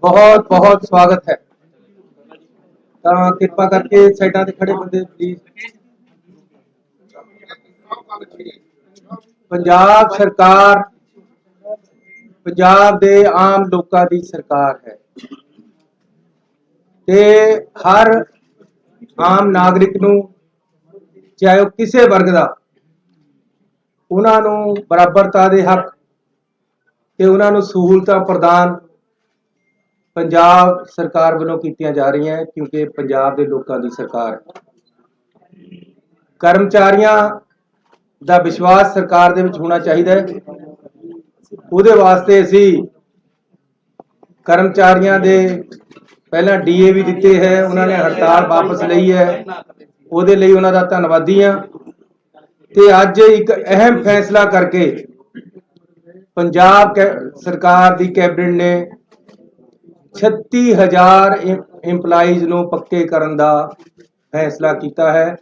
बहुत बहुत स्वागत है। ਤਾਂ ਕਿਰਪਾ ਕਰਕੇ ਸਾਈਡਾਂ ਤੇ ਖੜੇ ਬੰਦੇ ਪਲੀਜ਼। ਪੰਜਾਬ ਸਰਕਾਰ ਪੰਜਾਬ ਦੇ ਆਮ ਲੋਕਾਂ ਦੀ ਸਰਕਾਰ ਹੈ ਤੇ ਹਰ ਆਮ ਨਾਗਰਿਕ ਨੂੰ ਚਾਹੇ ਉਹ ਕਿਸੇ ਵਰਗ ਦਾ ਉਹਨਾਂ ਨੂੰ ਬਰਾਬਰਤਾ ਦੇ ਹੱਕ ਤੇ ਉਹਨਾਂ ਨੂੰ ਸਹੂਲਤਾਂ ਪ੍ਰਦਾਨ ਪੰਜਾਬ ਸਰਕਾਰ ਵੱਲੋਂ ਕੀਤੀਆਂ ਜਾ ਰਹੀਆਂ ਹੈ ਕਿਉਂਕਿ ਪੰਜਾਬ ਦੇ ਲੋਕਾਂ ਦੀ ਸਰਕਾਰ ਹੈ। ਕਰਮਚਾਰੀਆਂ ਦਾ ਵਿਸ਼ਵਾਸ ਸਰਕਾਰ ਦੇ ਵਿੱਚ ਹੋਣਾ ਚਾਹੀਦਾ ਹੈ। ਉਹਦੇ ਵਾਸਤੇ ਅਸੀਂ ਕਰਮਚਾਰੀਆਂ ਦੇ ਪਹਿਲਾਂ ਡੀਏ ਵੀ ਦਿੱਤੇ ਹੈ, ਉਹਨਾਂ ਨੇ ਹੜਤਾਲ ਵਾਪਸ ਲਈ ਹੈ, ਉਹਦੇ ਲਈ ਉਹਨਾਂ ਦਾ ਧੰਨਵਾਦੀ ਹਾਂ। ਤੇ ਅੱਜ ਇੱਕ ਅਹਿਮ ਫੈਸਲਾ ਕਰਕੇ ਪੰਜਾਬ ਸਰਕਾਰ ਦੀ ਕੈਬਨਿਟ ਨੇ 36,000 ਇੰਪਲਾਈਜ਼ ਨੂੰ ਪੱਕੇ ਕਰਨ ਦਾ ਫੈਸਲਾ ਕੀਤਾ ਹੈ।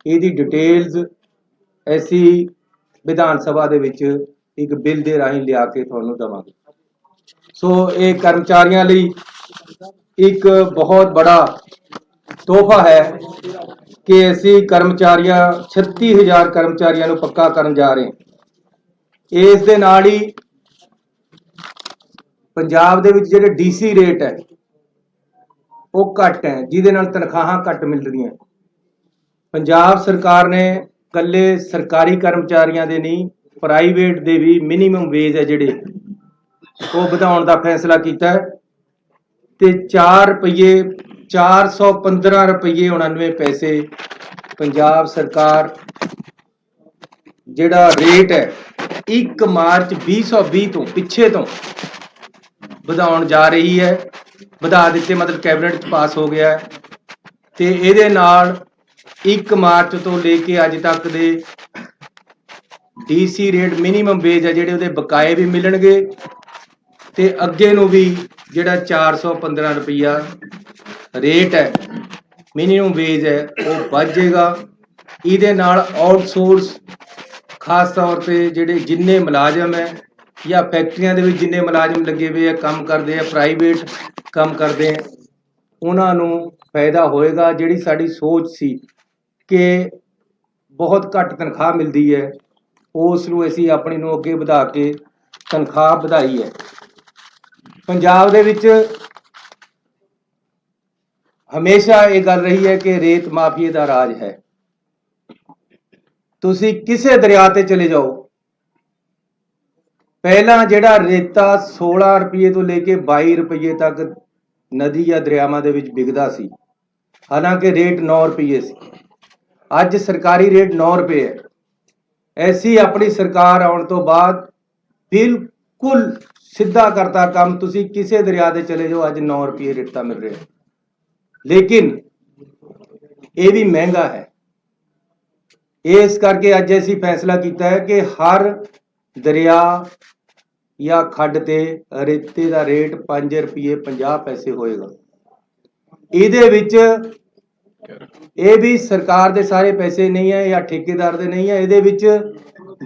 ਇਹਦੀ ਡਿਟੇਲਸ ਅਸੀਂ ਵਿਧਾਨ ਸਭਾ ਦੇ ਵਿੱਚ ਇੱਕ ਬਿੱਲ ਦੇ ਰਾਹੀਂ ਲਿਆ ਕੇ ਤੁਹਾਨੂੰ ਦੇਵਾਂਗੇ। ਸੋ ਇਹ ਕਰਮਚਾਰੀਆਂ ਲਈ ਇੱਕ ਬਹੁਤ ਬੜਾ ਤੋਹਫਾ ਹੈ ਕਿ ਅਸੀਂ 36,000 ਕਰਮਚਾਰੀਆਂ ਨੂੰ ਪੱਕਾ ਕਰਨ ਜਾ ਰਹੇ ਹਾਂ। ਇਸ ਦੇ ਨਾਲ ਹੀ ਪੰਜਾਬ ਦੇ ਵਿੱਚ ਜਿਹੜੇ ਡੀਸੀ ਰੇਟ ਹੈ ਉਹ ਘੱਟ ਹੈ, ਜਿਹਦੇ ਨਾਲ ਤਨਖਾਹਾਂ ਘੱਟ ਮਿਲ ਰਹੀਆਂ। ਪੰਜਾਬ ਸਰਕਾਰ ਨੇ ਕੱਲੇ ਸਰਕਾਰੀ ਕਰਮਚਾਰੀਆਂ ਦੇ ਨਹੀਂ, ਪ੍ਰਾਈਵੇਟ ਦੇ ਵੀ ਮਿਨੀਮਮ ਵੇਜ ਹੈ ਜਿਹੜੇ ਉਹ ਵਧਾਉਣ ਦਾ ਫੈਸਲਾ ਕੀਤਾ ਹੈ ਤੇ 415 ਰੁਪਏ 99 ਪੈਸੇ ਪੰਜਾਬ ਸਰਕਾਰ ਜਿਹੜਾ ਰੇਟ ਹੈ 1 ਮਾਰਚ 2020 ਤੋਂ ਪਿੱਛੇ ਤੋਂ ਵਧਾਉਣ ਜਾ ਰਹੀ ਹੈ। ਵਧਾ ਦਿੱਤੇ, ਮਤਲਬ ਕੈਬਨਿਟ 'ਚ ਪਾਸ ਹੋ ਗਿਆ ਹੈ ਤੇ ਇਹਦੇ ਨਾਲ 1 ਮਾਰਚ ਤੋਂ ਲੈ ਕੇ ਅੱਜ ਤੱਕ ਦੇ ਡੀਸੀ ਰੇਟ ਮਿਨੀਮਮ ਵੇਜ ਹੈ ਜਿਹੜੇ ਉਹਦੇ ਬਕਾਏ ਵੀ ਮਿਲਣਗੇ ਤੇ ਅੱਗੇ ਨੂੰ ਵੀ ਜਿਹੜਾ 415 ਰੁਪਈਆ ਰੇਟ ਹੈ ਮਿਨੀਮਮ ਵੇਜ ਹੈ ਉਹ ਵੱਧ ਜਾਏਗਾ। ਇਹਦੇ ਨਾਲ ਆਊਟਸੋਰਸ ਖਾਸ ਤੌਰ ਤੇ ਜਿਹੜੇ ਜਿੰਨੇ ਮੁਲਾਜ਼ਮ ਹੈ ਜਾਂ ਫੈਕਟਰੀਆਂ ਦੇ ਵਿੱਚ ਜਿੰਨੇ ਮੁਲਾਜ਼ਮ ਲੱਗੇ ਹੋਏ ਆ, ਕੰਮ ਕਰਦੇ ਆ, ਪ੍ਰਾਈਵੇਟ ਕੰਮ ਕਰਦੇ ਆ, ਉਹਨਾਂ ਨੂੰ ਫਾਇਦਾ ਹੋਏਗਾ। ਜਿਹੜੀ ਸਾਡੀ ਸੋਚ ਸੀ ਕਿ ਬਹੁਤ ਘੱਟ ਤਨਖਾਹ ਮਿਲਦੀ ਹੈ ਉਸ ਨੂੰ ਅਸੀਂ ਆਪਣੀ ਨੂੰ ਅੱਗੇ ਵਧਾ ਕੇ ਤਨਖਾਹ ਵਧਾਈ ਹੈ। ਪੰਜਾਬ ਦੇ ਵਿੱਚ ਹਮੇਸ਼ਾ ਇਹ ਗੱਲ ਰਹੀ ਹੈ ਕਿ ਰੇਤ ਮਾਫੀਏ ਦਾ ਰਾਜ ਹੈ। ਤੁਸੀਂ ਕਿਸੇ ਦਰਿਆ ਤੇ ਚਲੇ ਜਾਓ, ਪਹਿਲਾਂ ਜਿਹੜਾ ਰੇਤਾ 16 ਰੁਪਏ ਤੋਂ ਲੈ ਕੇ 22 ਰੁਪਏ ਤੱਕ ਨਦੀ ਜਾਂ ਦਰਿਆਵਾਂ ਦੇ ਵਿੱਚ ਵਿਕਦਾ ਸੀ, ਹਾਲਾਂਕਿ ਰੇਟ 9 ਰੁਪਏ ਸੀ। ਅੱਜ ਸਰਕਾਰੀ ਰੇਟ 9 ਰੁਪਏ ਹੈ। ਐਸੀ ਆਪਣੀ ਸਰਕਾਰ ਆਉਣ ਤੋਂ ਬਾਅਦ ਬਿਲਕੁਲ ਸਿੱਧਾ ਕਰਤਾ ਕੰਮ। ਤੁਸੀਂ ਕਿਸੇ ਦਰਿਆ ਦੇ ਚਲੇ ਜਾਓ, ਅੱਜ 9 ਰੁਪਏ ਰੇਟਾ ਮਿਲ ਰਿਹਾ, ਲੇਕਿਨ ਇਹ ਵੀ ਮਹਿੰਗਾ ਹੈ। ਇਸ ਕਰਕੇ ਅੱਜ ਅਸੀਂ ਫੈਸਲਾ ਕੀਤਾ ਹੈ ਕਿ ਹਰ ਦਰਿਆ ਜਾਂ ਖੱਡ ਤੇ ਰੇਤੇ ਦਾ ਰੇਟ 5 ਰੁਪਏ 50 ਪੈਸੇ ਹੋਏਗਾ। ਇਹਦੇ ਵਿੱਚ ਇਹ ਵੀ ਸਰਕਾਰ ਦੇ ਸਾਰੇ ਪੈਸੇ ਨਹੀਂ ਹੈ ਜਾਂ ਠੇਕੇਦਾਰ ਦੇ ਨਹੀਂ ਹੈ, ਇਹਦੇ ਵਿੱਚ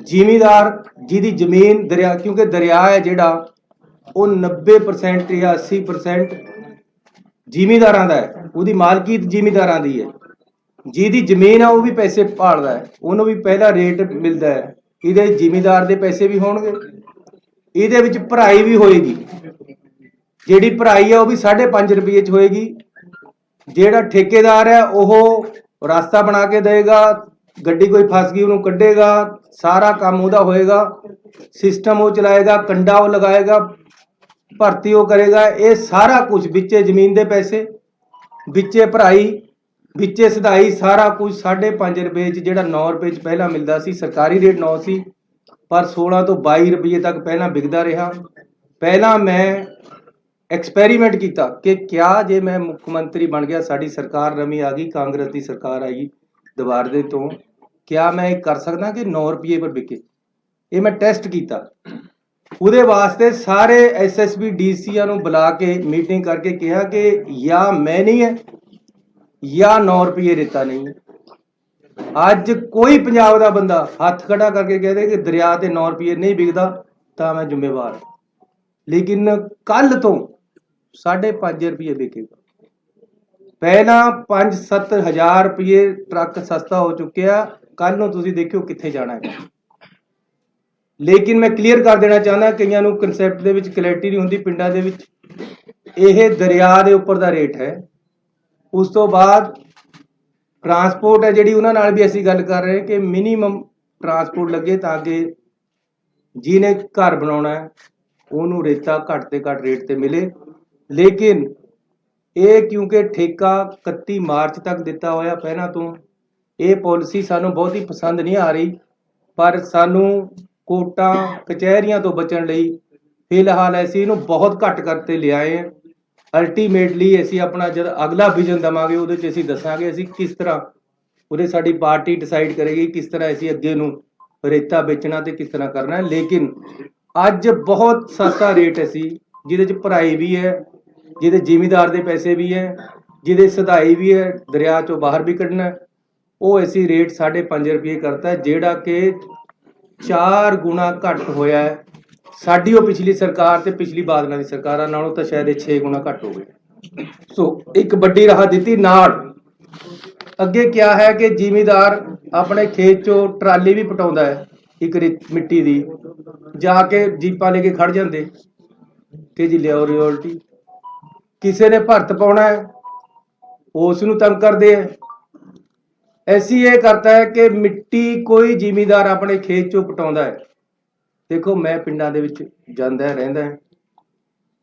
ਜ਼ਿਮੀਂਦਾਰ ਜਿਹਦੀ ਜ਼ਮੀਨ ਦਰਿਆ, ਕਿਉਂਕਿ ਦਰਿਆ ਹੈ ਜਿਹੜਾ ਉਹ 90% ਜਾਂ 80% ਜ਼ਿਮੀਂਦਾਰਾਂ ਦਾ ਹੈ, ਉਹਦੀ ਮਾਲਕੀਤ ਜ਼ਿਮੀਂਦਾਰਾਂ ਦੀ ਹੈ। ਜਿਹਦੀ ਜ਼ਮੀਨ ਆ ਉਹ ਵੀ ਪੈਸੇ ਭਾਲਦਾ ਹੈ, ਉਹਨੂੰ ਵੀ ਪਹਿਲਾ ਰੇਟ ਮਿਲਦਾ ਹੈ। ਇਹਦੇ ਜ਼ਿਮੀਂਦਾਰ ਦੇ ਪੈਸੇ ਵੀ ਹੋਣਗੇ, ਇਹਦੇ ਵਿੱਚ ਭਰਾਈ ਵੀ ਹੋਏਗੀ। ਜਿਹੜੀ ਭਰਾਈ ਆ ਉਹ ਵੀ 5.5 ਰੁਪਏ 'ਚ ਹੋਏਗੀ। ਜਿਹੜਾ ਠੇਕੇਦਾਰ ਹੈ ਉਹ ਰਸਤਾ ਬਣਾ ਕੇ ਦੇਗਾ, ਗੱਡੀ ਕੋਈ ਫਸ ਗਈ ਉਹਨੂੰ ਕੱਢੇਗਾ, ਸਾਰਾ ਕੰਮ ਉਹਦਾ ਹੋਏਗਾ, ਸਿਸਟਮ ਉਹ ਚਲਾਏਗਾ, ਕੰਡਾ ਉਹ ਲਗਾਏਗਾ, ਭਰਤੀ ਉਹ ਕਰੇਗਾ। ਇਹ ਸਾਰਾ ਕੁਝ ਵਿੱਚੇ ਜ਼ਮੀਨ ਦੇ ਪੈਸੇ, ਵਿੱਚੇ ਭਰਾਈ, ਵਿੱਚੇ ਸਿਧਾਈ, ਸਾਰਾ ਕੁਝ 5.5 ਰੁਪਏ 'ਚ, ਜਿਹੜਾ 9 ਰੁਪਏ 'ਚ ਪਹਿਲਾਂ ਮਿਲਦਾ ਸੀ। ਸਰਕਾਰੀ ਰੇਟ 9 ਸੀ ਪਰ 16 ਤੋਂ 22 ਰੁਪਏ ਤੱਕ ਪਹਿਲਾਂ ਵਿਕਦਾ ਰਿਹਾ। ਪਹਿਲਾਂ ਮੈਂ ਐਕਸਪੈਰੀਮੈਂਟ ਕੀਤਾ ਕਿ ਕਿਆ ਜੇ ਮੈਂ ਮੁੱਖ ਮੰਤਰੀ ਬਣ ਗਿਆ, ਸਾਡੀ ਸਰਕਾਰ ਨਵੀਂ ਆ ਗਈ, ਕਾਂਗਰਸ ਦੀ ਸਰਕਾਰ ਆਈ ਦੁਬਾਰੇ ਤੋਂ, ਕਿਆ ਮੈਂ ਇਹ ਕਰ ਸਕਦਾ ਕਿ 9 ਰੁਪਏ ਪਰ ਵਿਕੇ। ਇਹ ਮੈਂ ਟੈਸਟ ਕੀਤਾ। ਉਹਦੇ ਵਾਸਤੇ ਸਾਰੇ ਐਸਐਸਪੀ ਡੀਸੀਆਂ ਨੂੰ ਬੁਲਾ ਕੇ ਮੀਟਿੰਗ ਕਰਕੇ ਕਿਹਾ ਕਿ ਜਾਂ ਮੈਂ ਨਹੀਂ ਹੈ ਜਾਂ 9 ਰੁਪਏ ਰੇਤਾ ਨਹੀਂ ਹੈ। ਅੱਜ ਕੋਈ ਪੰਜਾਬ ਦਾ ਬੰਦਾ ਹੱਥ ਖੜਾ ਕਰਕੇ ਕਹਦੇ ਕਿ ਦਰਿਆ ਤੇ 9 ਰੁਪਏ ਨਹੀਂ ਵਿਕਦਾ ਤਾਂ ਮੈਂ ਜ਼ਿੰਮੇਵਾਰ। ਲੇਕਿਨ ਕੱਲ ਤੋਂ 5.5 ਵਿਕੇਗਾ। ਪਹਿਲਾਂ 5-7 ਹਜ਼ਾਰ ਰੁਪਏ ਟਰੱਕ ਸਸਤਾ ਹੋ ਚੁੱਕਿਆ, ਕੱਲ ਨੂੰ ਤੁਸੀਂ ਦੇਖਿਓ ਕਿੱਥੇ ਜਾਣਾ ਹੈ। ਲੇਕਿਨ ਮੈਂ ਕਲੀਅਰ ਕਰ ਦੇਣਾ ਚਾਹੁੰਦਾ, ਕਈਆਂ ਨੂੰ ਕਨਸੈਪਟ ਦੇ ਵਿੱਚ ਕਲੈਰਿਟੀ ਨਹੀਂ ਹੁੰਦੀ। ਪਿੰਡਾਂ ਦੇ ਵਿੱਚ ਇਹ ਦਰਿਆ ਦੇ ਉੱਪਰ ਦਾ ਰੇਟ ਹੈ। ਉਸ ਤੋਂ ਬਾਅਦ ਟਰਾਂਸਪੋਰਟ ਹੈ ਜਿਹੜੀ, ਉਹਨਾਂ ਨਾਲ ਵੀ ਅਸੀਂ ਗੱਲ ਕਰ ਰਹੇ ਕਿ ਮਿਨੀਮਮ ਟਰਾਂਸਪੋਰਟ ਲੱਗੇ ਤਾਂ ਕਿ ਜਿਹਨੇ ਘਰ ਬਣਾਉਣਾ ਹੈ ਉਹਨੂੰ ਰੇਤਾ ਘੱਟ ਤੇ ਘੱਟ ਰੇਟ ਤੇ ਮਿਲੇ। ਲੇਕਿਨ ਇਹ ਕਿਉਂਕਿ ਠੇਕਾ 31 ਮਾਰਚ ਤੱਕ ਦਿੱਤਾ ਹੋਇਆ ਪਹਿਲਾਂ ਤੋਂ, ਇਹ ਪਾਲਿਸੀ ਸਾਨੂੰ ਬਹੁਤ ਹੀ ਪਸੰਦ ਨਹੀਂ ਆ ਰਹੀ। ਪਰ ਸਾਨੂੰ ਕੋਰਟਾਂ ਕਚਹਿਰੀਆਂ ਤੋਂ ਬਚਣ ਲਈ ਫਿਲਹਾਲ ਅਸੀਂ ਇਹਨੂੰ ਬਹੁਤ ਘੱਟ ਕਰਤੇ ਲਿਆਏ ਹਾਂ। ਅਲਟੀਮੇਟਲੀ ਅਸੀਂ ਆਪਣਾ ਜਦ ਅਗਲਾ ਵਿਜ਼ਨ ਦੇਵਾਂਗੇ ਉਹਦੇ 'ਚ ਅਸੀਂ ਦੱਸਾਂਗੇ ਅਸੀਂ ਕਿਸ ਤਰ੍ਹਾਂ, ਉਹਦੇ ਸਾਡੀ ਪਾਰਟੀ ਡਿਸਾਈਡ ਕਰੇਗੀ ਕਿਸ ਤਰ੍ਹਾਂ ਅਸੀਂ ਅੱਗੇ ਨੂੰ ਰੇਤਾ ਵੇਚਣਾ ਤੇ ਕਿਸ ਤਰ੍ਹਾਂ ਕਰਨਾ ਹੈ। ਲੇਕਿਨ ਅੱਜ ਬਹੁਤ ਸਸਤਾ ਰੇਟ ਅਸੀਂ ਜਿਹਦੇ 'ਚ ਭਰਾਈ ਵੀ ਹੈ, ਜਿਹਦੇ ਜ਼ਿਮੀਂਦਾਰ ਦੇ ਪੈਸੇ ਵੀ ਹੈ, ਜਿਹਦੇ ਸਦਾਈ ਵੀ ਹੈ, ਦਰਿਆ 'ਚੋਂ ਬਾਹਰ ਵੀ ਕੱਢਣਾ, ਉਹ ਅਸੀਂ ਰੇਟ 5.5 ਰੁਪਏ ਕਰਤਾ, ਜਿਹੜਾ ਕਿ 4 ਗੁਣਾ ਘੱਟ ਹੋਇਆ ਹੈ ਸਾਡੀ ਉਹ ਪਿਛਲੀ ਸਰਕਾਰ ਤੇ ਪਿਛਲੀ ਬਾਦਲਾਂ ਦੀ ਸਰਕਾਰਾਂ ਨਾਲੋਂ ਤਾਂ ਸ਼ਾਇਦ ਇਹ 6 ਗੁਣਾ ਘੱਟ ਹੋ ਗਏ। ਸੋ ਇੱਕ ਵੱਡੀ ਰਾਹਤ ਦਿੱਤੀ। ਨਾਲ ਅੱਗੇ ਕਿਹਾ ਹੈ ਕਿ ਜ਼ਿਮੀਂਦਾਰ ਆਪਣੇ ਖੇਤ 'ਚੋਂ ਟਰਾਲੀ ਵੀ ਪਟਾਉਂਦਾ ਹੈ ਇੱਕ ਮਿੱਟੀ ਦੀ, ਜਾ ਕੇ ਜੀਪਾਂ ਲੈ ਕੇ ਖੜ ਜਾਂਦੇ ਕਿ ਜੀ ਲਿਆਓ ਰਿਓਲਟੀ। ਕਿਸੇ ਨੇ ਭਰਤ ਪਾਉਣਾ ਹੈ ਉਸ ਨੂੰ ਤੰਗ ਕਰਦੇ ਹੈ। ਐਸੀ ਇਹ ਕਰਤਾ ਹੈ ਕਿ ਮਿੱਟੀ ਕੋਈ ਜ਼ਿਮੀਂਦਾਰ ਆਪਣੇ ਖੇਤ 'ਚੋਂ ਪਟਾਉਂਦਾ ਹੈ। ਦੇਖੋ ਮੈਂ ਪਿੰਡਾਂ ਦੇ ਵਿੱਚ ਜਾਂਦਾ ਰਹਿੰਦਾ ਹੈ,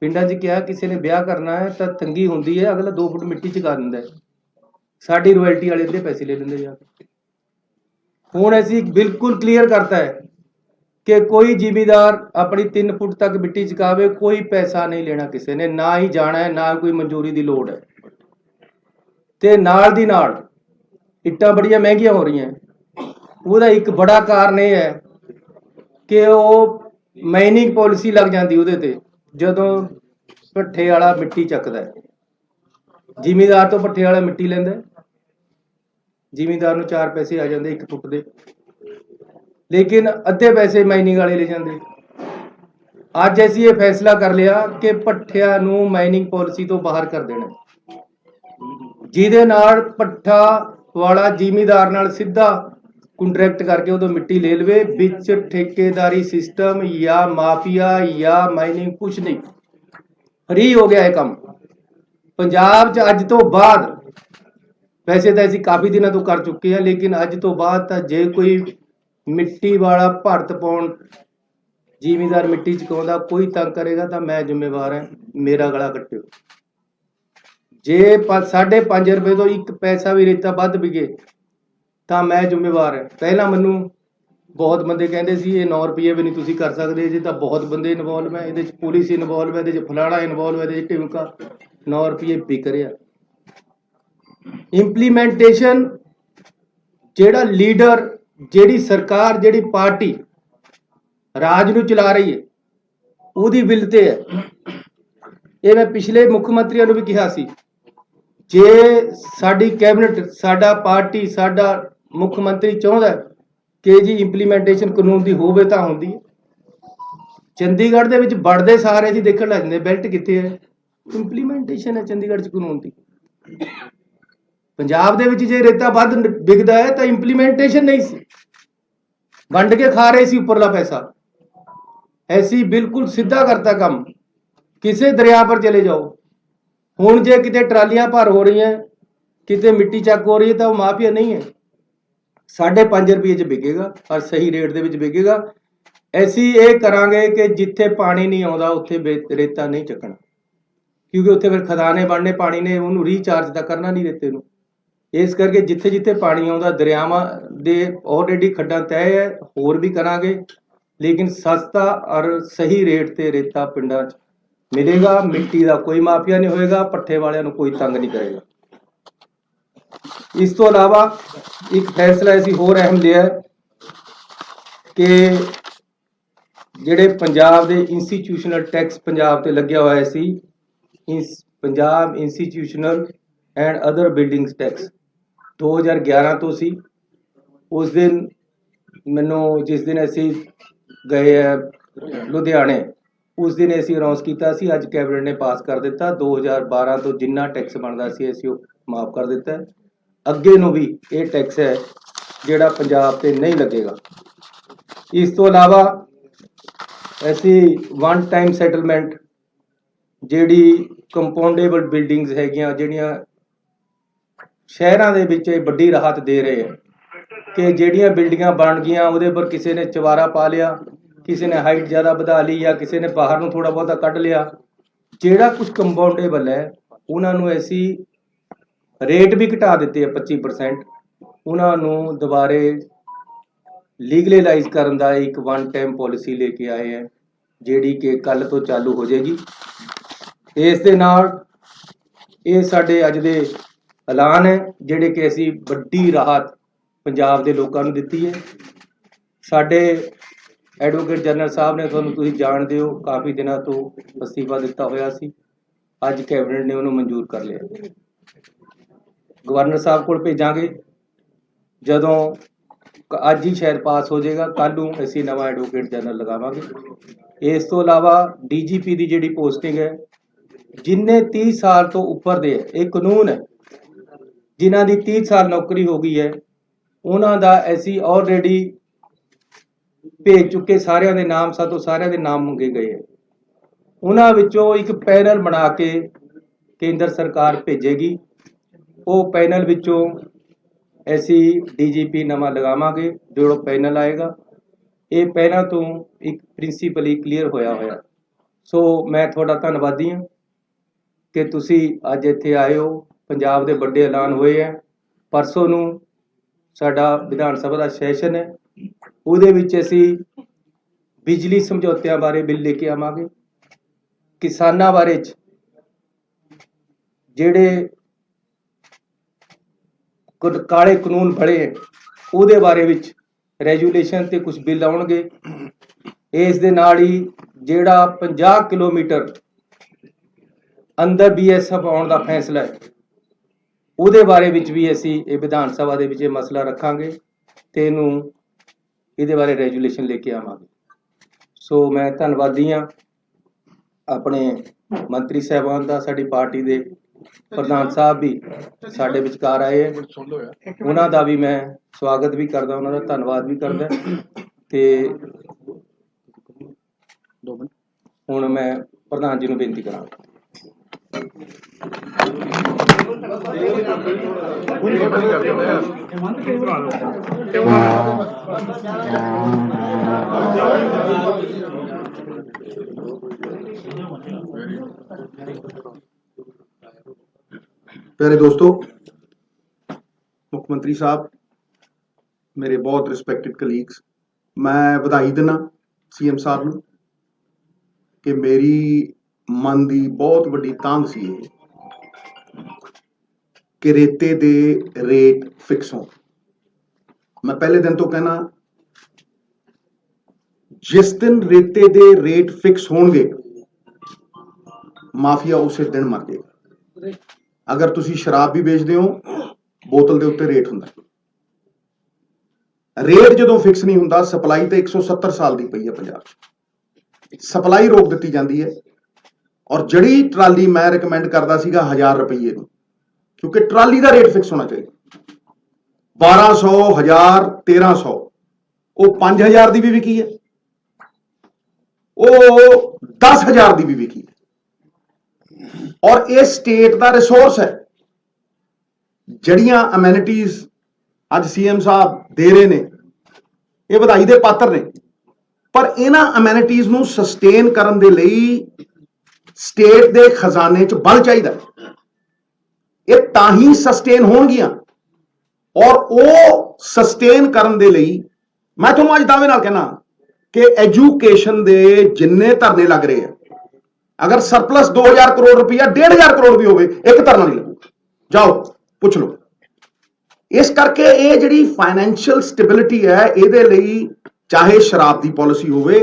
ਪਿੰਡਾਂ 'ਚ ਕਿਹਾ ਕਿਸੇ ਨੇ ਵਿਆਹ ਕਰਨਾ ਹੈ ਤਾਂ ਤੰਗੀ ਹੁੰਦੀ ਹੈ, ਅਗਲਾ 2 ਫੁੱਟ ਮਿੱਟੀ ਚੁਕਾ ਦਿੰਦਾ ਹੈ, ਸਾਡੀ ਰਾਇਲਟੀ ਵਾਲੇ ਅੱਧੇ ਪੈਸੇ ਲੈ ਲੈਂਦੇ ਜਾ ਕੇ। ਹੁਣ ਅਸੀਂ ਬਿਲਕੁਲ ਕਲੀਅਰ ਕਰਤਾ ਹੈ ਕਿ ਕੋਈ ਜ਼ਿਮੀਂਦਾਰ ਆਪਣੀ 3 ਫੁੱਟ ਤੱਕ ਮਿੱਟੀ ਚੁਕਾਵੇ, ਕੋਈ ਪੈਸਾ ਨਹੀਂ ਲੈਣਾ ਕਿਸੇ ਨੇ, ਨਾ ਹੀ ਜਾਣਾ ਹੈ, ਨਾ ਕੋਈ ਮਨਜ਼ੂਰੀ ਦੀ ਲੋੜ ਹੈ। ਤੇ ਨਾਲ ਦੀ ਨਾਲ ਇੱਟਾਂ ਬੜੀਆਂ ਮਹਿੰਗੀਆਂ ਹੋ ਰਹੀਆਂ, ਉਹਦਾ ਇੱਕ ਬੜਾ ਕਾਰਨ ਇਹ ਹੈ ਕਿ ਉਹ ਮਾਈਨਿੰਗ ਪਾਲਿਸੀ ਲੱਗ ਜਾਂਦੀ ਉਹਦੇ ਤੇ, ਜਦੋਂ ਭੱਠੇ ਵਾਲਾ ਮਿੱਟੀ ਚੱਕਦਾ ਹੈ, ਜ਼ਿਮੀਂਦਾਰ ਤੋਂ ਭੱਠੇ ਵਾਲਾ ਮਿੱਟੀ ਲੈਂਦਾ, ਜ਼ਿਮੀਂਦਾਰ ਨੂੰ 4 ਪੈਸੇ ਆ ਜਾਂਦੇ 1 ਫੁੱਟ ਦੇ, ਲੇਕਿਨ ਅੱਧੇ ਪੈਸੇ ਮਾਈਨਿੰਗ ਵਾਲੇ ਲੈ ਜਾਂਦੇ। ਅੱਜ ਅਸੀਂ ਇਹ ਫੈਸਲਾ ਕਰ ਲਿਆ ਕਿ ਭੱਠਿਆਂ ਨੂੰ ਮਾਈਨਿੰਗ ਪਾਲਿਸੀ ਤੋਂ ਬਾਹਰ ਕਰ ਦੇਣਾ, ਜਿਹਦੇ ਨਾਲ ਭੱਠਾ ਵਾਲਾ ਜ਼ਿਮੀਂਦਾਰ ਨਾਲ ਸਿੱਧਾ ਕੰਟਰੈਕਟ ਕਰਕੇ ਉਦੋਂ ਮਿੱਟੀ ਲੈ ਲਵੇ, ਵਿੱਚ ਠੇਕੇਦਾਰੀ ਸਿਸਟਮ ਜਾਂ ਮਾਫੀਆ ਜਾਂ ਮਾਈਨਿੰਗ ਕੁਛ ਨਹੀਂ, ਫ੍ਰੀ ਹੋ ਗਿਆ ਇਹ ਕੰਮ ਪੰਜਾਬ 'ਚ ਅੱਜ ਤੋਂ ਬਾਅਦ। ਵੈਸੇ ਤਾਂ ਅਸੀਂ ਕਾਫੀ ਦਿਨਾਂ ਤੋਂ ਕਰ ਚੁੱਕੇ ਹਾਂ, ਲੇਕਿਨ ਅੱਜ ਤੋਂ ਬਾਅਦ ਤਾਂ ਜੇ ਕੋਈ ਮਿੱਟੀ ਵਾਲਾ ਭਰਤ ਪਾਉਣ ਜ਼ਿਮੀਂਦਾਰ ਮਿੱਟੀ ਚੁਕਾਉਂਦਾ ਕੋਈ ਤੰਗ ਕਰੇਗਾ ਤਾਂ ਮੈਂ ਜ਼ਿੰਮੇਵਾਰ ਹਾਂ, ਮੇਰਾ ਗਲਾ ਕੱਟਿਓ। ਜੇ 5.5 ਰੁਪਏ ਤੋਂ 1 ਪੈਸਾ ਵੀ ਰੇਤਾ ਵੱਧ ਵਿਕੇ ਤਾਂ ਮੈਂ ਜ਼ਿੰਮੇਵਾਰ ਹਾਂ। ਪਹਿਲਾਂ ਮੈਨੂੰ ਬਹੁਤ ਬੰਦੇ ਕਹਿੰਦੇ ਸੀ ਇਹ 9 ਰੁਪਏ ਵੀ ਨਹੀਂ ਤੁਸੀਂ ਕਰ ਸਕਦੇ, ਜੇ ਤਾਂ ਬਹੁਤ ਬੰਦੇ ਇਨਵੋਲਵ ਹੈ ਇਹਦੇ 'ਚ, ਪੁਲਿਸ ਇਨਵੋਲਵ ਹੈ ਇਹਦੇ 'ਚ, ਫਲਾਣਾ ਇਨਵੋਲਵ ਹੈ ਇਹਦੇ 'ਚ, ਢਿਮਕਾ 9 ਰੁਪਏ ਵਿਕ ਰਿਹਾ। ਇੰਪਲੀਮੈਂਟੇਸ਼ਨ ਜਿਹੜਾ ਲੀਡਰ, ਜਿਹੜੀ ਸਰਕਾਰ, ਜਿਹੜੀ ਪਾਰਟੀ ਰਾਜ ਨੂੰ ਚਲਾ ਰਹੀ ਹੈ ਉਹਦੀ ਵਿਲ ਤੇ ਹੈ। ਇਹ ਮੈਂ ਪਿਛਲੇ ਮੁੱਖ ਮੰਤਰੀਆਂ ਨੂੰ ਵੀ ਕਿਹਾ ਸੀ, ਜੇ ਸਾਡੀ ਕੈਬਨਿਟ, ਸਾਡਾ ਪਾਰਟੀ, ਸਾਡਾ ਮੁੱਖ ਮੰਤਰੀ ਚਾਹੁੰਦਾ ਕਿ ਜੀ ਇੰਪਲੀਮੈਂਟੇਸ਼ਨ ਕਾਨੂੰਨ ਦੀ ਹੋਵੇ ਤਾਂ ਹੁੰਦੀ ਹੈ। ਚੰਡੀਗੜ੍ਹ ਦੇ ਵਿੱਚ ਵੜਦੇ ਸਾਰੇ ਜੀ ਦੇਖਣ ਲੱਗ ਜਾਂਦੇ ਬੈਲਟ ਕਿੱਥੇ ਹੈ, ਇੰਪਲੀਮੈਂਟੇਸ਼ਨ ਹੈ ਚੰਡੀਗੜ੍ਹ 'ਚ ਕਾਨੂੰਨ ਦੀ। ਪੰਜਾਬ ਦੇ ਵਿੱਚ ਜੇ ਰੇਤਾ ਵੱਧ ਵਿਕਦਾ ਹੈ ਤਾਂ ਇੰਪਲੀਮੈਂਟੇਸ਼ਨ ਨਹੀਂ ਸੀ, ਵੰਡ ਕੇ ਖਾ ਰਹੇ ਸੀ ਉੱਪਰਲਾ ਪੈਸਾ। ਐਸੀ ਬਿਲਕੁਲ ਸਿੱਧਾ ਕਰਤਾ ਕੰਮ, ਕਿਸੇ ਦਰਿਆ ਪਰ ਚਲੇ ਜਾਓ। ਹੁਣ ਜੇ ਕਿਤੇ ਟਰਾਲੀਆਂ ਭਰ ਹੋ ਰਹੀਆਂ, ਕਿਤੇ ਮਿੱਟੀ ਚੱਕ ਹੋ ਰਹੀ ਹੈ ਤਾਂ ਉਹ ਮਾਫੀਆ ਨਹੀਂ ਹੈ, 5.5 ਰੁਪਏ 'ਚ ਵਿਕੇਗਾ ਔਰ ਸਹੀ ਰੇਟ ਦੇ ਵਿੱਚ ਵਿਕੇਗਾ। ਅਸੀਂ ਇਹ ਕਰਾਂਗੇ ਕਿ ਜਿੱਥੇ ਪਾਣੀ ਨਹੀਂ ਆਉਂਦਾ ਉੱਥੇ ਰੇਤਾ ਨਹੀਂ ਚੱਕਣਾ, ਕਿਉਂਕਿ ਉੱਥੇ ਫਿਰ ਖਦਾਨੇ ਬਣਨੇ, ਪਾਣੀ ਨੇ ਉਹਨੂੰ ਰੀਚਾਰਜ ਤਾਂ ਕਰਨਾ ਨਹੀਂ ਰੇਤੇ ਨੂੰ। ਇਸ ਕਰਕੇ ਜਿੱਥੇ ਜਿੱਥੇ ਪਾਣੀ ਆਉਂਦਾ, ਦਰਿਆਵਾਂ ਦੇ ਆਲਰੇਡੀ ਖੱਡਾਂ ਤੈਅ ਹੈ, ਹੋਰ ਵੀ ਕਰਾਂਗੇ, ਲੇਕਿਨ ਸਸਤਾ ਔਰ ਸਹੀ ਰੇਟ ਤੇ ਰੇਤਾ ਪਿੰਡਾਂ 'ਚ ਮਿਲੇਗਾ। ਮਿੱਟੀ ਦਾ ਕੋਈ ਮਾਫੀਆ ਨਹੀਂ ਹੋਏਗਾ, ਪੱਠੇ ਵਾਲਿਆਂ ਨੂੰ ਕੋਈ ਤੰਗ ਨਹੀਂ ਕਰੇਗਾ। ਇਸ ਤੋਂ ਇਲਾਵਾ ਇੱਕ ਫੈਸਲਾ ਅਸੀਂ ਹੋਰ ਅਹਿਮ ਲਿਆ ਕਿ ਜਿਹੜੇ ਪੰਜਾਬ ਦੇ ਇੰਸਟੀਟਿਊਸ਼ਨਲ ਟੈਕਸ ਪੰਜਾਬ ਤੇ ਲੱਗਿਆ ਹੋਇਆ ਸੀ, Punjab institutional and other buildings tax 2011 ਤੋਂ ਸੀ। ਉਸ ਦਿਨ ਮੈਨੂੰ, ਜਿਸ ਦਿਨ ਅਸੀਂ ਗਏ ਲੁਧਿਆਣੇ, ਉਸ ਦਿਨ ਅਸੀਂ ਅਨਾਉਂਸ ਕੀਤਾ ਸੀ, ਅੱਜ ਕੈਬਨਿਟ ਨੇ ਪਾਸ ਕਰ ਦਿੱਤਾ। 2012 ਤੋਂ ਜਿੰਨਾ ਟੈਕਸ ਬਣਦਾ ਸੀ ਅਸੀਂ ਉਹ ਮਾਫ ਕਰ ਦਿੱਤਾ ਹੈ। ਅੱਗੇ ਨੂੰ ਵੀ ਇਹ ਟੈਕਸ ਹੈ ਜਿਹੜਾ ਪੰਜਾਬ ਤੇ ਨਹੀਂ ਲੱਗੇਗਾ। ਇਸ ਤੋਂ ਇਲਾਵਾ ਅਸੀਂ ਵਨ ਟਾਈਮ ਸੈਟਲਮੈਂਟ ਜਿਹੜੀ ਕੰਪਾਊਂਡੇਬਲ ਬਿਲਡਿੰਗਸ ਹੈਗੀਆਂ, ਜਿਹੜੀਆਂ ਸ਼ਹਿਰਾਂ ਦੇ ਵਿੱਚ ਇਹ ਵੱਡੀ ਰਾਹਤ ਦੇ ਰਹੇ ਹੈ ਕਿ ਜਿਹੜੀਆਂ ਬਿਲਡਿੰਗਾਂ ਬਣ ਗਈਆਂ ਉਹਦੇ ਪਰ ਕਿਸੇ ਨੇ ਚਵਾਰਾ ਪਾ ਲਿਆ, ਕਿਸੇ ਨੇ ਹਾਈਟ ਜ਼ਿਆਦਾ ਵਧਾ ਲਈ ਜਾਂ ਕਿਸੇ ਨੇ ਬਾਹਰ ਨੂੰ ਥੋੜਾ ਬਹੁਤਾ ਕੱਢ ਲਿਆ। ਜਿਹੜਾ ਕੁਝ ਕੰਪਾਊਂਡੇਬਲ ਹੈ ਉਹਨਾਂ ਨੂੰ ਅਸੀਂ ਰੇਟ ਵੀ ਘਟਾ ਦਿੱਤੇ ਆ 25%। ਉਹਨਾਂ ਨੂੰ ਦੁਬਾਰੇ ਲੀਗਲਾਈਜ਼ ਕਰਨ ਦਾ ਇੱਕ ਵਨ ਟਾਈਮ ਪਾਲਿਸੀ ਲੈ ਕੇ ਆਏ ਹੈ, ਜਿਹੜੀ ਕਿ ਕੱਲ ਤੋਂ ਚਾਲੂ ਹੋ ਜਾਏਗੀ। ਇਸ ਦੇ ਨਾਲ ਇਹ ਸਾਡੇ ਅੱਜ ਦੇ ਐਲਾਨ ਹੈ ਜਿਹੜੇ ਕਿ ਅਸੀਂ ਵੱਡੀ ਰਾਹਤ ਪੰਜਾਬ ਦੇ ਲੋਕਾਂ ਨੂੰ ਦਿੱਤੀ ਹੈ। ਸਾਡੇ ਐਡਵੋਕੇਟ ਜਨਰਲ ਸਾਹਿਬ ਨੇ, ਤੁਹਾਨੂੰ ਤੁਸੀਂ ਜਾਣਦੇ ਹੋ, ਕਾਫੀ ਦਿਨਾਂ ਤੋਂ ਅਸਤੀਫਾ ਦਿੱਤਾ ਹੋਇਆ ਸੀ। ਅੱਜ ਕੈਬਨਿਟ ਨੇ ਉਹਨੂੰ ਮਨਜ਼ੂਰ ਕਰ ਲਿਆ। ਗਵਰਨਰ ਸਾਹਿਬ ਕੋਲ ਭੇਜਾਂਗੇ, ਜਦੋਂ ਅੱਜ ਹੀ ਸ਼ਾਇਦ ਪਾਸ ਹੋ ਜਾਏਗਾ, ਕੱਲ੍ਹ ਨੂੰ ਅਸੀਂ ਨਵਾਂ ਐਡਵੋਕੇਟ ਜਨਰਲ ਲਗਾਵਾਂਗੇ। ਇਸ ਤੋਂ ਇਲਾਵਾ DGP ਦੀ ਜਿਹੜੀ ਪੋਸਟਿੰਗ ਹੈ, ਜਿੰਨੇ 30 ਸਾਲ ਤੋਂ ਉੱਪਰ ਦੇ, ਇਹ ਕਾਨੂੰਨ ਹੈ, ਜਿਨ੍ਹਾਂ ਦੀ 30 ਸਾਲ ਨੌਕਰੀ ਹੋ ਗਈ ਹੈ ਉਹਨਾਂ ਦਾ ਅਸੀਂ ਆਲਰੇਡੀ ਭੇਜ ਚੁੱਕੇ ਸਾਰਿਆਂ ਦੇ ਨਾਮ, ਸਾਤੋਂ ਸਾਰਿਆਂ ਦੇ ਨਾਮ ਮੰਗੇ ਗਏ ਹੈ। ਉਹਨਾਂ ਵਿੱਚੋਂ ਇੱਕ ਪੈਨਲ ਬਣਾ ਕੇ ਕੇਂਦਰ ਸਰਕਾਰ ਭੇਜੇਗੀ। ਉਹ ਪੈਨਲ ਵਿੱਚੋਂ ਅਸੀਂ DGP ਨਵਾਂ ਲਗਾਵਾਂਗੇ। ਜੋ ਪੈਨਲ ਆਏਗਾ ਇਹ ਪਹਿਲਾਂ ਤੋਂ ਇੱਕ ਪ੍ਰਿੰਸੀਪਲੀ ਕਲੀਅਰ ਹੋਇਆ। ਸੋ ਮੈਂ ਤੁਹਾਡਾ ਧੰਨਵਾਦੀ ਹਾਂ ਕਿ ਤੁਸੀਂ ਅੱਜ ਇੱਥੇ ਆਏ ਹੋ। ਪੰਜਾਬ ਦੇ ਵੱਡੇ ਐਲਾਨ ਹੋਏ ਹੈ। ਪਰਸੋਂ ਨੂੰ ਸਾਡਾ ਵਿਧਾਨ ਸਭਾ ਦਾ ਸੈਸ਼ਨ ਹੈ, ਉਹਦੇ ਵਿੱਚ ਅਸੀਂ ਬਿਜਲੀ ਸਮਝੌਤਿਆਂ ਬਾਰੇ ਬਿੱਲ ਲੈ ਕੇ ਆਵਾਂਗੇ। ਕਿਸਾਨਾਂ ਬਾਰੇ ਜਿਹੜੇ ਕਾਲੇ ਕਾਨੂੰਨ ਬਣੇ ਉਹਦੇ ਬਾਰੇ ਵਿੱਚ ਰੈਜੂਲੇਸ਼ਨ ਤੇ ਕੁਝ ਬਿੱਲ ਆਉਣਗੇ। ਇਸ ਦੇ ਨਾਲ ਹੀ ਜਿਹੜਾ 50 ਕਿਲੋਮੀਟਰ ਅੰਦਰ BSF ਆਉਣ ਦਾ ਫੈਸਲਾ ਹੈ ਉਹਦੇ ਬਾਰੇ ਵਿੱਚ ਵੀ ਅਸੀਂ ਇਹ ਵਿਧਾਨ ਸਭਾ ਦੇ ਵਿੱਚ ਇਹ ਮਸਲਾ ਰੱਖਾਂਗੇ ਤੇ ਇਹਦੇ ਬਾਰੇ ਰੈਜੂਲੇਸ਼ਨ ਲੈ ਕੇ ਆਵਾਂਗੇ। ਸੋ ਮੈਂ ਧੰਨਵਾਦੀ ਹਾਂ ਆਪਣੇ ਮੰਤਰੀ ਸਾਹਿਬਾਨ ਦਾ, ਸਾਡੀ ਪਾਰਟੀ ਦੇ ਪ੍ਰਧਾਨ ਸਾਹਿਬ ਵੀ ਸਾਡੇ ਵਿਚਕਾਰ ਆਏ ਹੈ, ਉਹਨਾਂ ਦਾ ਵੀ ਮੈਂ ਸਵਾਗਤ ਵੀ ਕਰਦਾ, ਉਹਨਾਂ ਦਾ ਧੰਨਵਾਦ ਵੀ ਕਰਦਾ। ਤੇ ਹੁਣ ਮੈਂ ਪ੍ਰਧਾਨ ਜੀ ਨੂੰ ਬੇਨਤੀ ਕਰਾਂਗਾ। प्यारे दोस्तों, मुख्यमंत्री साहब, मेरे बहुत रिस्पैक्टेड कलीग्स, मैं बधाई देना CM साहब ਨੂੰ कि मेरी मन की बहुत वड्डी तांग सी कि रेते दे रेट फिक्स हो। मैं पहले दिन तो कहना, जिस दिन रेते दे रेट फिक्स होंगे माफिया उस दिन मर जाएगा। अगर तुसी शराब भी बेचते हो, बोतल के उत्ते रेट हुंदा। रेट जदों फिक्स नहीं हुंदा, सप्लाई तो 170 साल की पई है पंजाब, सप्लाई रोक दी जाती है। और जड़ी ट्राली मैं रिकमेंड करता सीगा 1000 रुपये, क्योंकि ट्राली का रेट फिक्स होना चाहिए। 1200, 1000, 1300, वो 5000 की भी विकी है, वो 10,000 की भी विकी है। और ये स्टेट का रिसोर्स है। जड़ियां अमेनिटीज अज CM साहब दे रहे ने, ये बधाई दे पात्र ने, पर इन्हां अमेनिटीज नूं सस्टेन करन दे लई स्टेट दे खजाने च बल चाहिए। ये तां ही सस्टेन होणगियां, और वो सस्टेन करन दे लई मैं तुहानूं अज दावे नाल कहना कि एजुकेशन दे जिन्ने धरने लग रहे हैं, अगर सरप्लस 2000 करोड़ रुपया 1500 करोड़ भी होवे, एक धरना नहीं लगूगा। जाओ पुछ लो। इस करके ये जिहड़ी फाइनैंशियल स्टेबिलिटी है, इहदे लई चाहे शराब की पॉलिसी होवे,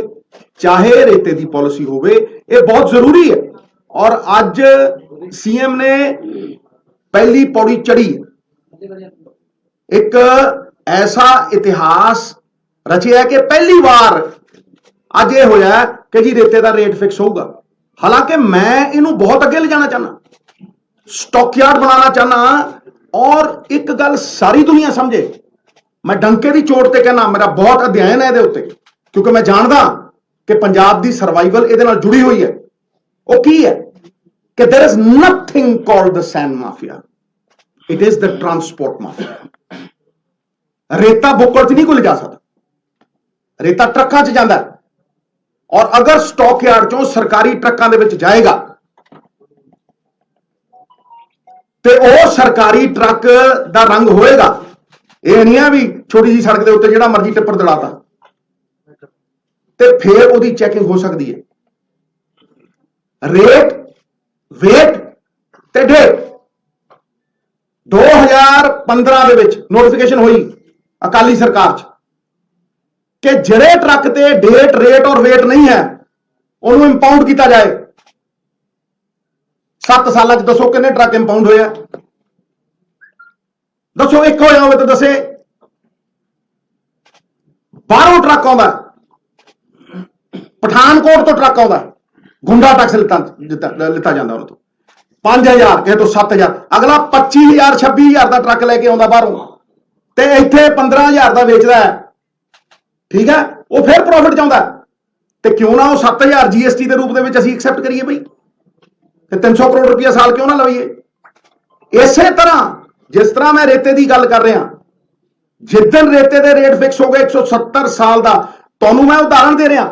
चाहे रेते की पॉलिसी होवे, ये बहुत जरूरी है। और अज CM ने पहली पौड़ी चढ़ी, एक ऐसा इतिहास रचिया कि पहली बार ਅੱਜ ਇਹ ਹੋਇਆ ਕਿ ਜੀ ਰੇਤੇ ਦਾ ਰੇਟ ਫਿਕਸ ਹੋਊਗਾ। ਹਾਲਾਂकि मैं ਇਹਨੂੰ बहुत अगे ले जाना चाहना, स्टॉकयार्ड बनाना चाहना। और एक गल सारी दुनिया समझे, मैं डंके की चोट ते कहना, मेरा बहुत अध्ययन है ਇਹਦੇ ਉੱਤੇ, क्योंकि मैं जानदा कि पंजाब की सर्वाइवल ਇਹਦੇ ਨਾਲ जुड़ी हुई है। वो की है कि there is nothing called the sand mafia, it is the transport mafia। रेता बुक्कड़ च नहीं कोई जा सकता, रेता ट्रकों च जाता है। और अगर स्टॉक यार्ड चों सरकारी ट्रकों के विच जाएगा तो वह सरकारी ट्रक का रंग होएगा। यह नहीं है भी छोटी जी सड़क के उत्ते जिहड़ा मर्जी टिप्पर दड़ाता, तो फिर उसकी चैकिंग हो सकती है। रेट, वेट ते डेट 2015 ਦੇ ਵਿੱਚ नोटिफिकेशन हुई अकाली सरकार च कि ਜਿਹੜੇ ट्रक ते डेट, रेट और वेट नहीं है उन्होंने इंपाउंड किया जाए। 7 साल दसो कितने ट्रक इंपाउंड होया? दसो एक होया होवे तो दसे। बाहरों ट्रक आता, पठानकोट तो ट्रक आता, गुंडा टैक्स लिता जाता उन्होंने तो 5000 किसी तो 7000, अगला 25000 26000 का ट्रक लैके आता बाहरों, तो इत्थे 15000 का वेचता है। ठीक है, वो फिर प्रॉफिट चाहता है, तो क्यों ना वो 7000 GST के रूप में असीं एक्सैप्ट करिए बई, तो 300 करोड़ रुपया साल क्यों ना लवीए। इस तरह जिस तरह मैं रेते की गल कर रहा, जिदन रेते के रेट फिक्स हो गए 170 साल का, तुहानूं मैं उदाहरण दे रहा,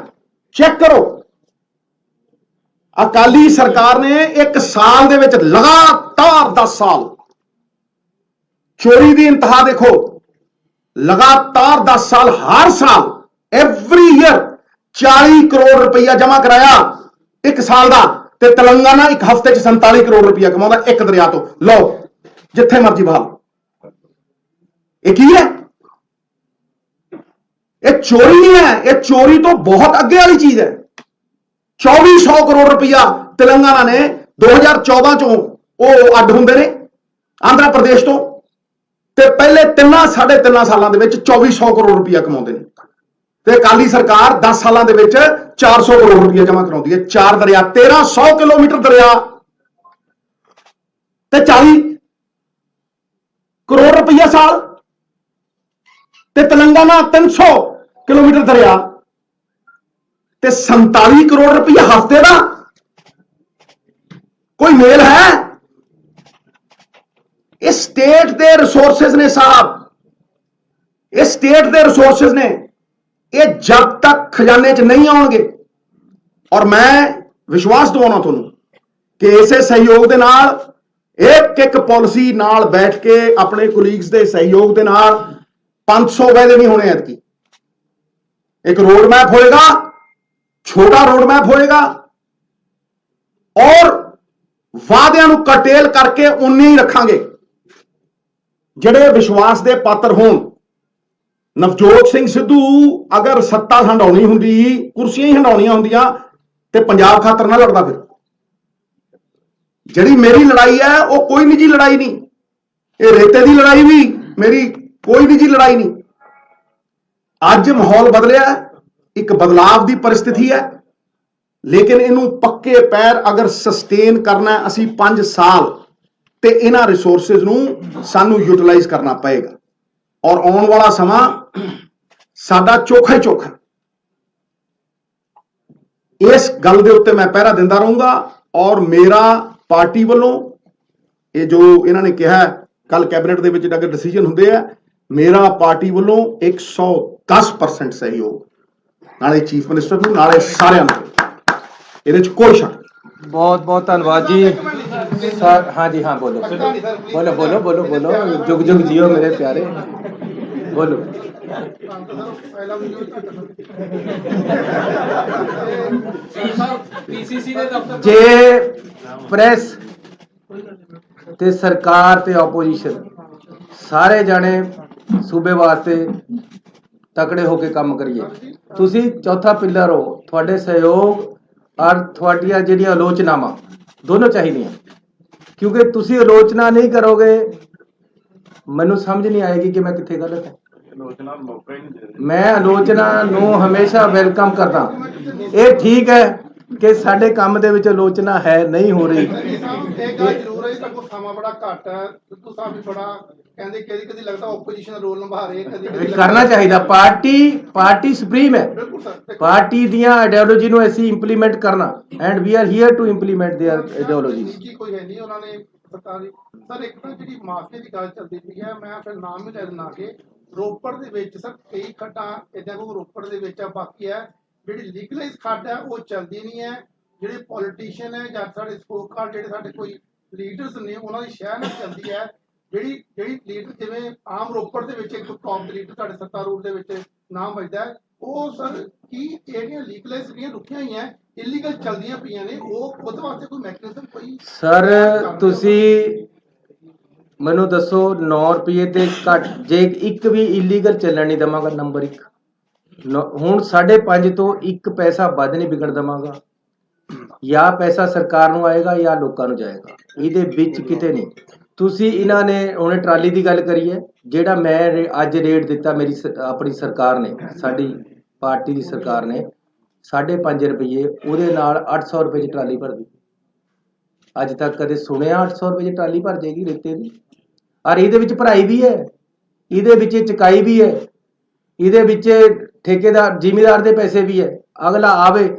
चेक करो। अकाली सरकार ने एक साल दे विच लगातार 10 साल चोरी की इंतहा देखो, लगातार 10 साल, हर साल एवरी ईयर 40 करोड़ रुपया जमा कराया एक साल का। ते तेलंगाना एक हफ्ते 47 करोड़ रुपया कमाता एक दरिया तो। लो जिथे मर्जी बहा, ये की है? ये चोरी नहीं है, ये चोरी तो बहुत अगे वाली चीज है। 2400 करोड़ रुपया तेलंगाना ने 2014 चो वो अड होंगे ने आंध्र प्रदेश तो, ते पहले 3.5 सालों के 2400 करोड़ रुपया कमाते हैं। ते अकाली सरकार 10 सालों के 400 करोड़ रुपया जमा कराती है। 4 दरिया, 1300 किलोमीटर दरिया, ते 40 करोड़ रुपया साल, ते तेलंगाना 300 किलोमीटर दरिया, ते 47 करोड़ रुपया हफ्ते का। कोई मेल है? इस स्टेट के रिसोर्सेज ने साहब, इस स्टेट के रिसोर्सेज ने, ये जब तक खजाने च नहीं आउणगे, और मैं विश्वास दिवाउणा तुहानूं कि इसे सहयोग के नाल एक पॉलिसी नाल बैठ के अपने कुलीग्स के सहयोग के नाल 500 वायदे नहीं होने। ऐतकी एक रोड मैप होएगा, छोटा रोड मैप होएगा, और वादियां नूं कटेल करके उन्नी ही रखांगे ਜਿਹੜੇ विश्वास के पात्र होण। नवजोत सिंह सिद्धू अगर सत्ता हंडाउणी हुंदी, कुर्सियां ही हंडाउणियां हुंदियां, ते पंजाब खातर ना लड़दा। फिर जिहड़ी मेरी लड़ाई है वो कोई निजी लड़ाई नहीं, ये रेते की लड़ाई भी मेरी कोई निजी लड़ाई नहीं। अज माहौल बदलिया, एक बदलाव की परिस्थिति है, लेकिन इनू पक्के पैर अगर सस्टेन करना असी 5 साल, तो इन्हां रिसोर्सिस नूं सानू यूटिलाइज करना पएगा। और आने वाला समा साडा चोखा ही चोखा। इस गल दे उत्ते मैं पहरा दिंदा रहूंगा। और मेरा पार्टी वालों ये जो इन्होंने कहा है, कल कैबिनेट दे विच अगर डिसीजन हुंदे है, मेरा पार्टी वालों 110% सहयोग, नाले चीफ मिनिस्टर नूं, नाले सारिआं नूं, इहदे च कोई शक। बहुत बहुत धन्यवाद जी सर। हाँ जी, हाँ बोलो बोलो बोलो बोलो बोलो, जुग जुग जियो मेरे प्यारे, बोलो। जे प्रेस ते सरकार ते ओपोजिशन सारे जाने सूबे वास्ते तकड़े होके काम करिए। तुसी चौथा पिलर हो, थोड़े सहयोग और थोड़िया जिहड़ियां आलोचनावां दोनों चाहिए, क्योंकि तुसी आलोचना नहीं करोगे मैनू समझ नहीं आएगी कि मैं कित्थे गलत है। मैं आलोचना नूं हमेशा वेलकम करदा। ਇਹ ਠੀਕ ਹੈ ਕਿ ਸਾਡੇ ਕੰਮ ਦੇ ਵਿੱਚ ਆਲੋਚਨਾ ਹੈ ਨਹੀਂ ਹੋ ਰਹੀ। ਇਹ ਗੱਲ ਜ਼ਰੂਰ ਹੈ, ਤੁਹਾਡੇ ਕੋਲ ਸਮਾਂ ਬੜਾ ਘੱਟ ਹੈ, ਸਿੱਧੂ ਸਾਹਿਬ ਵੀ ਥੋੜਾ ਕਹਿੰਦੇ ਕਦੀ ਲੱਗਦਾ ਆਪੋਜੀਸ਼ਨ ਦਾ ਰੋਲ ਨਿਭਾ ਰਹੇ, ਕਦੀ ਕਰਨਾ ਚਾਹੀਦਾ। ਪਾਰਟੀ ਸੁਪਰੀਮ ਹੈ, ਬਿਲਕੁਲ ਸਰ। ਪਾਰਟੀ ਦੀਆਂ ਆਈਡੀਓਲੋਜੀ ਨੂੰ ਅਸੀਂ ਇੰਪਲੀਮੈਂਟ ਕਰਨਾ and we are here to implement their ideology. ਨਿੱਜੀ ਕੋਈ ਹੈ ਨਹੀਂ ਉਹਨਾਂ ਨੇ ਸਰਕਾਰੀ। ਸਰ ਇੱਕ ਤਾਂ ਜਿਹੜੀ ਮਾਫੀਆ ਦੀ ਗੱਲ ਚੱਲਦੀ ਪਈ ਹੈ, ਮੈਂ ਫਿਰ ਨਾਮ ਵੀ ਲੈ ਦਿੰਦਾ ਕਿ ਰੋਪੜ ਦੇ ਵਿੱਚ ਸਰ ਕਈ ਖੱਡਾਂ ਇਦਾਂ ਕੋਈ ਰੋਪੜ ਦੇ ਵਿੱਚ ਆ, ਬਾਕੀ ਹੈ ਜਿਹੜੀ ਲੀਗਲਾਈਜ਼ ਖੱਡ ਹੈ ਉਹ ਚੱਲਦੀ ਨਹੀਂ ਹੈ। ਜਿਹੜੇ ਪੋਲੀਟੀਸ਼ੀਅਨ ਹੈ ਜਾਂ ਸਾਡੇ ਸਪੋਕਰ ਜਿਹੜੇ ਸਾਡੇ ਕੋਈ ਲੀਡਰਸ ਨੇ ਉਹਨਾਂ ਦੀ ਸ਼ਹਿਰ ਨਾਲ ਚੱਲਦੀ ਹੈ। ਜਿਹੜੀ ਲੀਡਰ ਜਿਵੇਂ ਆਮ ਰੋਪੜ ਦੇ ਵਿੱਚ ਇੱਕ ਟੌਪ ਲੀਡਰ ਤੁਹਾਡੇ ਸੱਤਾਰੂਰ ਦੇ ਵਿੱਚ ਨਾਮ ਵੱਜਦਾ ਹੈ, ਉਹ ਸਰ ਕੀ ਜਿਹੜੀਆਂ ਲੀਗਲਾਈਜ਼ ਜਿਹੜੀਆਂ ਰੁਕੀਆਂ ਹੋਈਆਂ ਇਲੀਗਲ ਚੱਲਦੀਆਂ ਪਈਆਂ ਨੇ, ਉਹ ਉਹਦੇ ਵਾਸਤੇ ਕੋਈ ਮੈਕੈਨਿਜ਼ਮ ਕੋਈ ਸਰ ਤੁਸੀਂ ਮੈਨੂੰ ਦੱਸੋ 9 ਰੁਪਏ ਤੇ ਘੱਟ ਜੇ ਇੱਕ ਵੀ ਇਲੀਗਲ ਚੱਲਣ ਨਹੀਂ ਦਵਾਂਗਾ। ਨੰਬਰ 1 ਹੁਣ 5.5 ਤੋਂ 1 ਪੈਸਾ ਵੱਧ ਨਹੀਂ ਵਿਕਣ ਦਵਾਂਗਾ। ਜਾਂ ਪੈਸਾ ਸਰਕਾਰ ਨੂੰ ਆਏਗਾ ਜਾਂ ਲੋਕਾਂ ਨੂੰ ਜਾਏਗਾ, ਇਹਦੇ ਵਿੱਚ ਕਿਤੇ ਨਹੀਂ। ਤੁਸੀਂ ਇਹਨਾਂ ਨੇ ਉਹਨੇ ਟਰਾਲੀ ਦੀ ਗੱਲ ਕਰੀ ਹੈ, ਜਿਹੜਾ ਮੈਂ ਅੱਜ ਰੇਟ ਦਿੱਤਾ ਮੇਰੀ ਆਪਣੀ ਸਰਕਾਰ ਨੇ, ਸਾਡੀ ਪਾਰਟੀ ਦੀ ਸਰਕਾਰ ਨੇ 5.5 ਰੁਪਏ, ਉਹਦੇ ਨਾਲ 800 ਰੁਪਏ ਦੀ ਟਰਾਲੀ ਭਰਦੀ। ਅੱਜ ਤੱਕ ਕਦੇ ਸੁਣਿਆ 800 ਰੁਪਏ ਦੀ ਟਰਾਲੀ ਭਰ ਜਾਏਗੀ ਰੇਤੇ ਦੀ? ਔਰ ਇਹਦੇ ਵਿੱਚ ਭਰਾਈ ਵੀ ਹੈ, ਇਹਦੇ ਵਿੱਚ ਚੁਕਾਈ ਵੀ ਹੈ, ਇਹਦੇ ਵਿੱਚ ਠੇਕੇਦਾਰ ਜ਼ਿਮੀਦਾਰ ਦੇ ਪੈਸੇ ਵੀ ਹੈ। ਅਗਲਾ ਆਵੇ,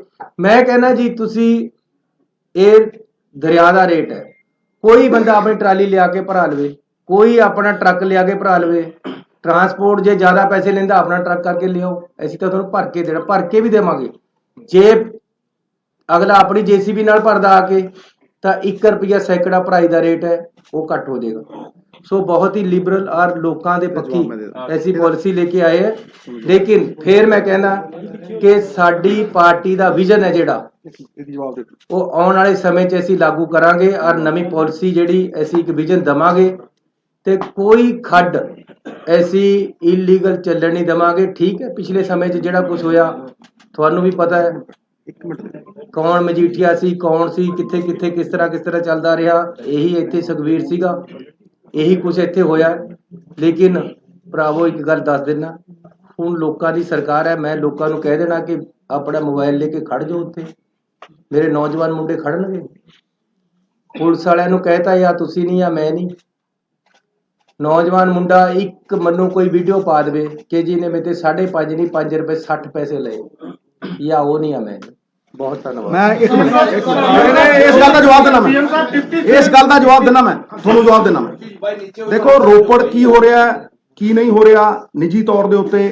ਮੈਂ ਕਹਿੰਦਾ ਜੀ ਤੁਸੀਂ ਇਹ ਦਰਿਆ ਦਾ ਰੇਟ ਹੈ, ਕੋਈ ਬੰਦਾ ਆਪਣੀ ਟਰਾਲੀ ਲਿਆ ਕੇ ਭਰਾ ਲਵੇ, ਕੋਈ ਆਪਣਾ ਟਰੱਕ ਲਿਆ ਕੇ ਭਰਾ ਲਵੇ। ਟਰਾਂਸਪੋਰਟ ਜੇ ਜ਼ਿਆਦਾ ਪੈਸੇ ਲੈਂਦਾ ਆਪਣਾ ਟਰੱਕ ਕਰਕੇ ਲਿਆਓ, ਅਸੀਂ ਤਾਂ ਤੁਹਾਨੂੰ ਭਰ ਕੇ ਦੇਣਾ, ਭਰ ਕੇ ਵੀ ਦੇਵਾਂਗੇ। ਜੇ ਅਗਲਾ ਆਪਣੀ ਜੇਸੀਬੀ ਨਾਲ ਭਰਦਾ ਆ ਕੇ ਤਾਂ 1 ਰੁਪਿਆ ਸੈਂਕੜਾ ਭਰਾਈ ਦਾ ਰੇਟ ਹੈ, ਉਹ ਘੱਟ ਹੋ ਜਾਏਗਾ। ਸੋ ਬਹੁਤ ਹੀ ਲਿਬਰਲ ਔਰ ਲੋਕਾਂ ਦੇ ਪੱਖੀ ਐਸੀ ਪਾਲਿਸੀ ਲੈ ਕੇ ਆਏ ਹੈ। ਲੇਕਿਨ ਫਿਰ ਮੈਂ ਕਹਿੰਦਾ ਕਿ ਸਾਡੀ ਪਾਰਟੀ ਦਾ ਵਿਜ਼ਨ ਹੈ ਜਿਹੜਾ, ਉਹ ਆਉਣ ਵਾਲੇ ਸਮੇਂ 'ਚ ਅਸੀਂ ਲਾਗੂ ਕਰਾਂਗੇ ਔਰ ਨਵੀਂ ਪਾਲਿਸੀ ਜਿਹੜੀ ਅਸੀਂ ਇੱਕ ਵਿਜ਼ਨ ਦਵਾਂਗੇ ਤੇ ਕੋਈ ਖੱਡ ਐਸੀ ਇਲੀਗਲ ਚੱਲਣ ਨਹੀਂ ਦਵਾਂਗੇ। ਠੀਕ ਹੈ, ਪਿਛਲੇ ਸਮੇਂ 'ਚ ਜਿਹੜਾ ਕੁਝ ਹੋਇਆ ਤੁਹਾਨੂੰ ਵੀ ਪਤਾ ਹੈ, ਕੌਣ ਮਜੀਠੀਆ ਸੀ, ਕੌਣ ਸੀ, ਕਿੱਥੇ ਕਿੱਥੇ ਕਿਸ ਤਰ੍ਹਾਂ ਚੱਲਦਾ ਰਿਹਾ। ਇਹੀ ਇੱਥੇ ਸੁਖਵੀਰ ਸੀਗਾ, ਇਹੀ ਕੁਝ ਇੱਥੇ ਹੋਇਆ। ਲੇਕਿਨ ਭਰਾਵੋ ਇੱਕ ਗੱਲ ਦੱਸ ਦੇਣਾ, ਹੁਣ ਲੋਕਾਂ ਦੀ ਸਰਕਾਰ ਹੈ, ਮੈਂ ਲੋਕਾਂ ਨੂੰ ਕਹਿ ਦੇਣਾ ਕਿ ਆਪਣਾ ਮੋਬਾਈਲ ਲੈ ਕੇ ਖੜ ਜਾਓ, ਉੱਥੇ ਮੇਰੇ ਨੌਜਵਾਨ ਮੁੰਡੇ ਖੜਨਗੇ। ਪੁਲਿਸ ਵਾਲਿਆਂ ਨੂੰ ਕਹਿਤਾ ਜਾਂ ਤੁਸੀਂ ਨਹੀਂ ਜਾਂ ਮੈਂ ਨਹੀਂ। ਨੌਜਵਾਨ ਮੁੰਡਾ ਇੱਕ ਮੈਨੂੰ ਕੋਈ ਵੀਡੀਓ ਪਾ ਦੇਵੇ ਕਿ ਜੀ ਨੇ ਮੇਰੇ ਤੇ 5.5 ਨਹੀਂ 5 ਰੁਪਏ 60 ਪੈਸੇ ਲਏ, ਜਾਂ ਉਹ ਨਹੀਂ ਆ ਮੈਂ। ਬਹੁਤ ਧੰਨਵਾਦ। ਮੈਂ ਇੱਕ ਮਿੰਟ ਇਸ ਗੱਲ ਦਾ ਜਵਾਬ ਦੇਣਾ, ਇਸ ਗੱਲ ਦਾ ਜਵਾਬ ਦੇਣਾ, ਮੈਂ ਤੁਹਾਨੂੰ ਜਵਾਬ ਦੇਣਾ। ਮੈਂ ਦੇਖੋ ਰੋਪੜ ਕੀ ਹੋ ਰਿਹਾ ਕੀ ਨਹੀਂ ਹੋ ਰਿਹਾ ਨਿੱਜੀ ਤੌਰ ਦੇ ਉੱਤੇ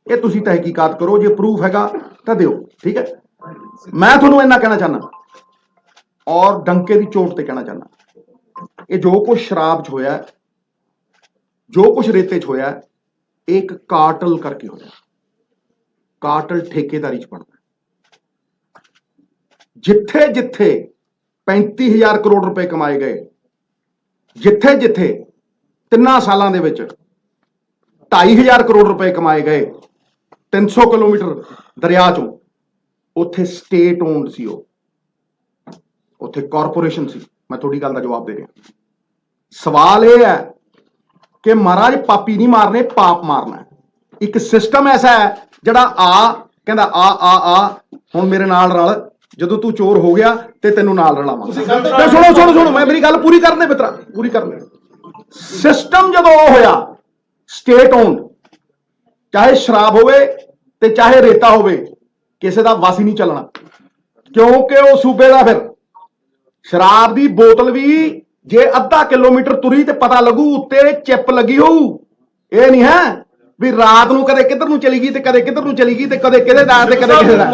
ਇਹ ਤੁਸੀਂ ਤਹਿਕੀਕਾਤ ਕਰੋ, ਜੇ ਪ੍ਰੂਫ ਹੈਗਾ ਤਾਂ ਦਿਓ, ਠੀਕ ਹੈ। ਮੈਂ ਤੁਹਾਨੂੰ ਇੰਨਾ ਕਹਿਣਾ ਚਾਹੁੰਦਾ ਔਰ ਡੰਕੇ ਦੀ ਚੋਟ ਤੇ ਕਹਿਣਾ ਚਾਹੁੰਦਾ, ਇਹ ਜੋ ਕੁਝ ਸ਼ਰਾਬ 'ਚ ਹੋਇਆ, ਜੋ ਕੁਝ ਰੇਤੇ 'ਚ ਹੋਇਆ, ਇਹ ਇੱਕ ਕਾਰਟਲ ਕਰਕੇ ਹੋਇਆ। ਕਾਰਟਲ ਠੇਕੇਦਾਰੀ 'ਚ ਬਣਦਾ। ਜਿੱਥੇ ਜਿੱਥੇ 35,000 ਕਰੋੜ ਰੁਪਏ ਕਮਾਏ ਗਏ, ਜਿੱਥੇ ਜਿੱਥੇ 3 ਸਾਲਾਂ ਦੇ ਵਿੱਚ 2,500 ਕਰੋੜ ਰੁਪਏ ਕਮਾਏ ਗਏ 300 ਕਿਲੋਮੀਟਰ ਦਰਿਆ ਚੋਂ, ਉੱਥੇ ਸਟੇਟ ਓਨਡ ਸੀ, ਉਹ ਉੱਥੇ ਕਾਰਪੋਰੇਸ਼ਨ ਸੀ। ਮੈਂ ਤੁਹਾਡੀ ਗੱਲ ਦਾ ਜਵਾਬ ਦੇ ਰਿਹਾ। ਸਵਾਲ ਇਹ ਹੈ ਕਿ ਮਹਾਰਾਜ ਪਾਪੀ ਨਹੀਂ ਮਾਰਨੇ, ਪਾਪ ਮਾਰਨਾ। ਇੱਕ ਸਿਸਟਮ ਐਸਾ ਹੈ ਜਿਹੜਾ ਕਹਿੰਦਾ ਆ ਹੁਣ ਮੇਰੇ ਨਾਲ ਰਲ, ਜਦੋਂ ਤੂੰ ਚੋਰ ਹੋ ਗਿਆ ਤੇ ਤੈਨੂੰ ਨਾਲ ਰਲਾਵਾਂ। ਸੁਣੋ ਮੈਂ ਮੇਰੀ ਗੱਲ ਪੂਰੀ ਕਰਨ ਦੇ ਮਿੱਤਰਾ, ਪੂਰੀ ਕਰਨ ਦੇ। ਸਿਸਟਮ ਜਦੋਂ ਉਹ ਹੋਇਆ ਸਟੇਟ ਓਨਡ, ਚਾਹੇ ਸ਼ਰਾਬ ਹੋਵੇ ਤੇ ਚਾਹੇ ਰੇਤਾ ਹੋਵੇ, ਕਿਸੇ ਦਾ ਵਸ ਹੀ ਨਹੀਂ ਚੱਲਣਾ, ਕਿਉਂਕਿ ਉਹ ਸੂਬੇ ਦਾ। ਫਿਰ ਸ਼ਰਾਬ ਦੀ ਬੋਤਲ ਵੀ ਜੇ ਅੱਧਾ ਕਿਲੋਮੀਟਰ ਤੁਰੀ ਤੇ ਪਤਾ ਲੱਗੂ, ਉੱਤੇ ਚਿੱਪ ਲੱਗੀ ਹੋਊ। ਇਹ ਨਹੀਂ ਹੈ ਵੀ ਰਾਤ ਨੂੰ ਕਦੇ ਕਿੱਧਰ ਨੂੰ ਚਲੀ ਗਈ ਤੇ ਕਦੇ ਕਿੱਧਰ ਨੂੰ ਚਲੀ ਗਈ ਤੇ ਕਦੇ ਕਿਹਦੇ ਦਾ ਤੇ ਕਦੇ ਕਿਸੇ ਦਾ।